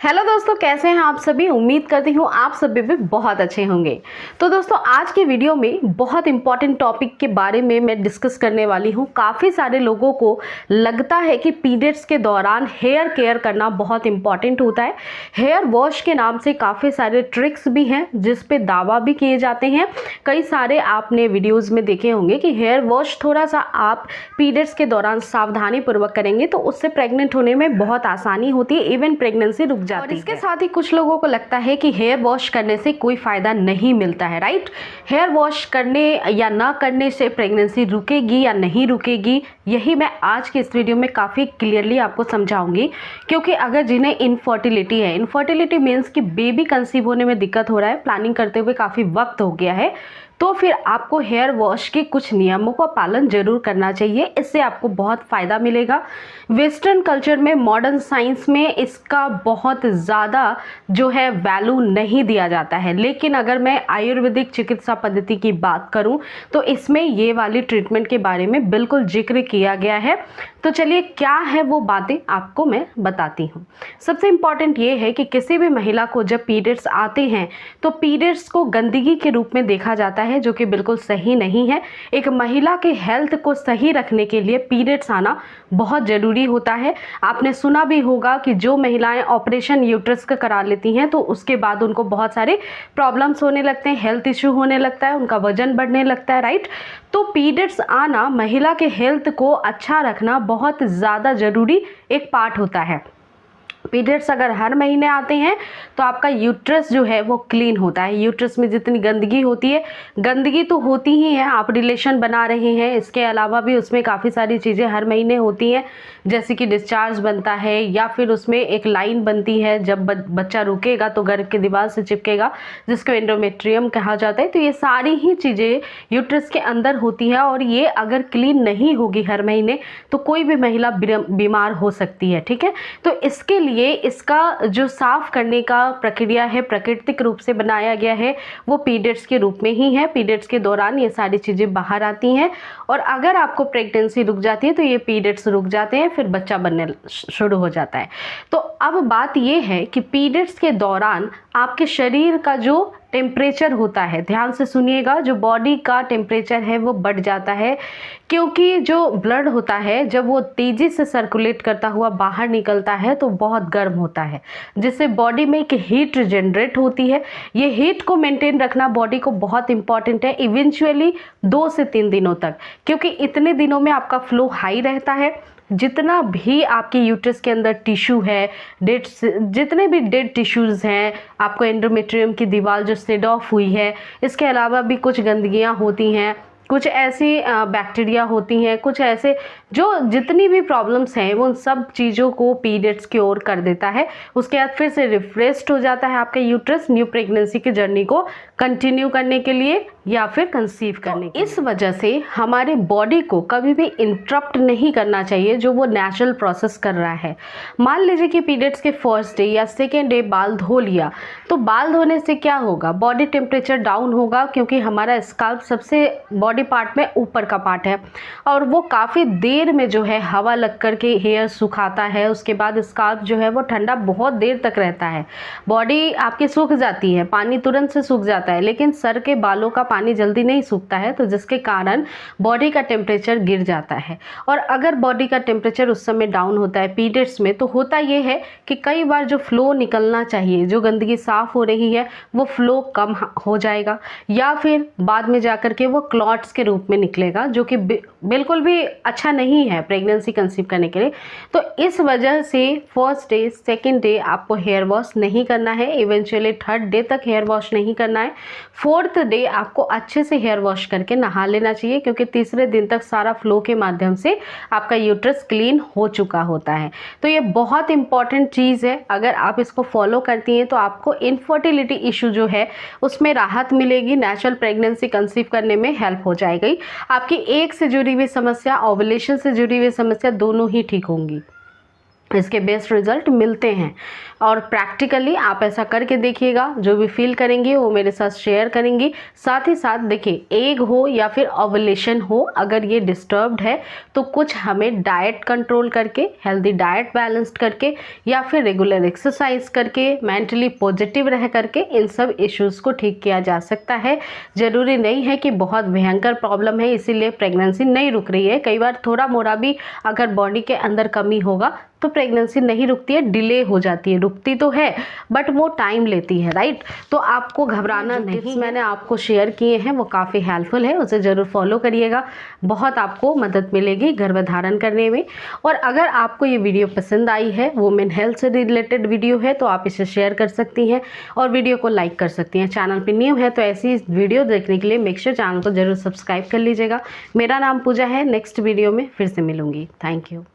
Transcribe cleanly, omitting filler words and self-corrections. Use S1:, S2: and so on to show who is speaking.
S1: Hello दोस्तों, कैसे हैं आप सभी। उम्मीद करती हूँ आप सभी भी बहुत अच्छे होंगे। तो दोस्तों, आज के वीडियो में बहुत इंपॉर्टेंट टॉपिक के बारे में मैं डिस्कस करने वाली हूँ। काफ़ी सारे लोगों को लगता है कि पीरियड्स के दौरान हेयर केयर करना बहुत इंपॉर्टेंट होता है। हेयर वॉश के नाम से काफ़ी सारे ट्रिक्स भी हैं जिस पे दावा भी किए जाते हैं। कई सारे आपने वीडियोज़ में देखे होंगे कि हेयर वॉश थोड़ा सा आप पीरियड्स के दौरान सावधानी पूर्वक करेंगे तो उससे प्रेग्नेंट होने में बहुत आसानी होती है, इवन प्रेगनेंसी रुक जाती है। और इसके साथ ही कुछ लोगों को लगता है कि हेयर वॉश करने से कोई फ़ायदा नहीं मिलता है, राइट। हेयर वॉश करने या ना करने से प्रेगनेंसी रुकेगी या नहीं रुकेगी, यही मैं आज के इस वीडियो में काफ़ी क्लियरली आपको समझाऊंगी। क्योंकि अगर जिन्हें इनफर्टिलिटी है, इनफर्टिलिटी मीन्स कि बेबी कंसीव होने में दिक्कत हो रहा है, प्लानिंग करते हुए काफ़ी वक्त हो गया है, तो फिर आपको हेयर वॉश के कुछ नियमों का पालन जरूर करना चाहिए। इससे आपको बहुत फ़ायदा मिलेगा। वेस्टर्न कल्चर में, मॉडर्न साइंस में इसका बहुत ज़्यादा जो है वैल्यू नहीं दिया जाता है, लेकिन अगर मैं आयुर्वेदिक चिकित्सा पद्धति की बात करूं तो इसमें ये वाली ट्रीटमेंट के बारे में बिल्कुल जिक्र किया गया है। तो चलिए, क्या है वो बातें आपको मैं बताती हूँ। सबसे इम्पॉर्टेंट ये है कि किसी भी महिला को जब पीरियड्स आते हैं तो पीरियड्स को गंदगी के रूप में देखा जाता है, जो कि बिल्कुल सही नहीं है। एक महिला के हेल्थ को सही रखने के लिए पीरियड्स आना बहुत ज़रूरी होता है। आपने सुना भी होगा कि जो महिलाएं ऑपरेशन यूट्रस का करा लेती हैं तो उसके बाद उनको बहुत सारे प्रॉब्लम्स होने लगते हैं, हेल्थ इश्यू होने लगता है, उनका वजन बढ़ने लगता है, राइट। तो पीरियड्स आना महिला के हेल्थ को अच्छा रखना बहुत ज़्यादा ज़रूरी एक पार्ट होता है। पीरियड्स अगर हर महीने आते हैं तो आपका यूट्रस जो है वो क्लीन होता है। यूट्रस में जितनी गंदगी होती है, गंदगी तो होती ही है, आप रिलेशन बना रहे हैं, इसके अलावा भी उसमें काफ़ी सारी चीज़ें हर महीने होती हैं, जैसे कि डिस्चार्ज बनता है या फिर उसमें एक लाइन बनती है, जब बच्चा रुकेगा तो गर्भ की दीवार से चिपकेगा, जिसको एंडोमेट्रियम कहा जाता है। तो ये सारी ही चीज़ें यूट्रस के अंदर होती है और ये अगर क्लीन नहीं होगी हर महीने तो कोई भी महिला बीमार हो सकती है, ठीक है। तो इसके लिए इसका जो साफ करने का प्रक्रिया है, प्राकृतिक रूप से बनाया गया है, वो पीरियड्स के रूप में ही है। पीरियड्स के दौरान ये सारी चीज़ें बाहर आती हैं और अगर आपको प्रेगनेंसी रुक जाती है तो ये पीरियड्स रुक जाते हैं, फिर बच्चा बनने शुरू हो जाता है। तो अब बात ये है कि पीरियड्स के दौरान आपके शरीर का जो टेम्परेचर होता है, ध्यान से सुनिएगा, जो बॉडी का टेम्परेचर है वो बढ़ जाता है, क्योंकि जो ब्लड होता है जब वो तेज़ी से सर्कुलेट करता हुआ बाहर निकलता है तो बहुत गर्म होता है, जिससे बॉडी में एक हीट जनरेट होती है। ये हीट को मेंटेन रखना बॉडी को बहुत इंपॉर्टेंट है, इवेंचुअली 2 से 3 दिनों तक, क्योंकि इतने दिनों में आपका फ्लो हाई रहता है। जितना भी आपके यूट्रस के अंदर टिश्यू है, जितने भी डेड टिश्यूज़ हैं, आपको एंडोमेट्रियम की दीवार जो सेड ऑफ हुई है, इसके अलावा भी कुछ गंदगियां होती हैं, कुछ ऐसी बैक्टीरिया होती हैं, कुछ ऐसे जो जितनी भी प्रॉब्लम्स हैं उन सब चीज़ों को पीरियड्स क्योर कर देता है। उसके बाद फिर से रिफ्रेश्ड हो जाता है आपका यूट्रस न्यू प्रेगनेंसी की जर्नी को कंटिन्यू करने के लिए या फिर कंसीव करने के लिए। इस वजह से हमारे बॉडी को कभी भी इंटरप्ट नहीं करना चाहिए जो वो नेचुरल प्रोसेस कर रहा है। मान लीजिए कि पीरियड्स के फर्स्ट डे या सेकेंड डे बाल धो लिया, तो बाल धोने से क्या होगा, बॉडी टेम्परेचर डाउन होगा, क्योंकि हमारा स्काल्प सबसे बॉडी पार्ट में ऊपर का पार्ट है और वो काफ़ी देर में जो है हवा लग कर के हेयर सुखाता है। उसके बाद स्काल्प जो है वो ठंडा बहुत देर तक रहता है, बॉडी आपकी सूख जाती है, पानी तुरंत से सूख जाता है, लेकिन सर के बालों का पानी जल्दी नहीं सूखता है, तो जिसके कारण बॉडी का टेम्परेचर गिर जाता है। और अगर बॉडी का टेम्परेचर उस समय डाउन होता है पीरियड्स में, तो होता ये है कि कई बार जो फ्लो निकलना चाहिए, जो गंदगी साफ हो रही है, वो फ्लो कम हो जाएगा या फिर बाद में जाकर के वो क्लॉट्स के रूप में निकलेगा, जो कि बिल्कुल भी अच्छा नहीं है प्रेगनेंसी कंसीव करने के लिए। तो इस वजह से फर्स्ट डे सेकेंड डे आपको हेयर वॉश नहीं करना है, इवेंचुअली थर्ड डे तक हेयर वॉश नहीं करना है, फोर्थ डे आपको अच्छे से हेयर वॉश करके नहा लेना चाहिए, क्योंकि तीसरे दिन तक सारा फ्लो के माध्यम से आपका यूट्रस क्लीन हो चुका होता है। तो ये बहुत इंपॉर्टेंट चीज़ है, अगर आप इसको फॉलो करती हैं तो आपको इनफर्टिलिटी इशू जो है उसमें राहत मिलेगी, नेचुरल प्रेगनेंसी कंसीव करने में हेल्प हो जाएगी। आपकी एक से जुड़ी हुई समस्या, ओवुलेशन से जुड़ी हुई समस्या, दोनों ही ठीक होंगी। इसके बेस्ट रिजल्ट मिलते हैं। और प्रैक्टिकली आप ऐसा करके देखिएगा, जो भी फील करेंगे वो मेरे साथ शेयर करेंगी। साथ ही साथ देखिए, एग हो या फिर ओवुलेशन हो, अगर ये डिस्टर्ब्ड है तो कुछ हमें डाइट कंट्रोल करके, हेल्दी डाइट बैलेंस्ड करके, या फिर रेगुलर एक्सरसाइज करके, मेंटली पॉजिटिव रह करके इन सब इश्यूज़ को ठीक किया जा सकता है। ज़रूरी नहीं है कि बहुत भयंकर प्रॉब्लम है इसीलिए प्रेगनेंसी नहीं रुक रही है। कई बार थोड़ा मोड़ा भी अगर बॉडी के अंदर कमी होगा तो प्रेगनेंसी नहीं रुकती है, डिले हो जाती है। रुकती तो है बट वो टाइम लेती है, राइट। तो आपको घबराना नहीं। मैंने आपको शेयर किए हैं वो काफ़ी हेल्पफुल है, उसे ज़रूर फॉलो करिएगा। बहुत आपको मदद मिलेगी गर्भधारण करने में। और अगर आपको ये वीडियो पसंद आई है, वुमेन हेल्थ से रिलेटेड वीडियो है, तो आप इसे शेयर कर सकती हैं और वीडियो को लाइक कर सकती हैं। चैनल पर न्यू है तो ऐसी वीडियो देखने के लिए मेक श्योर चैनल को जरूर सब्सक्राइब कर लीजिएगा। मेरा नाम पूजा है। नेक्स्ट वीडियो में फिर से मिलूंगी। Thank you.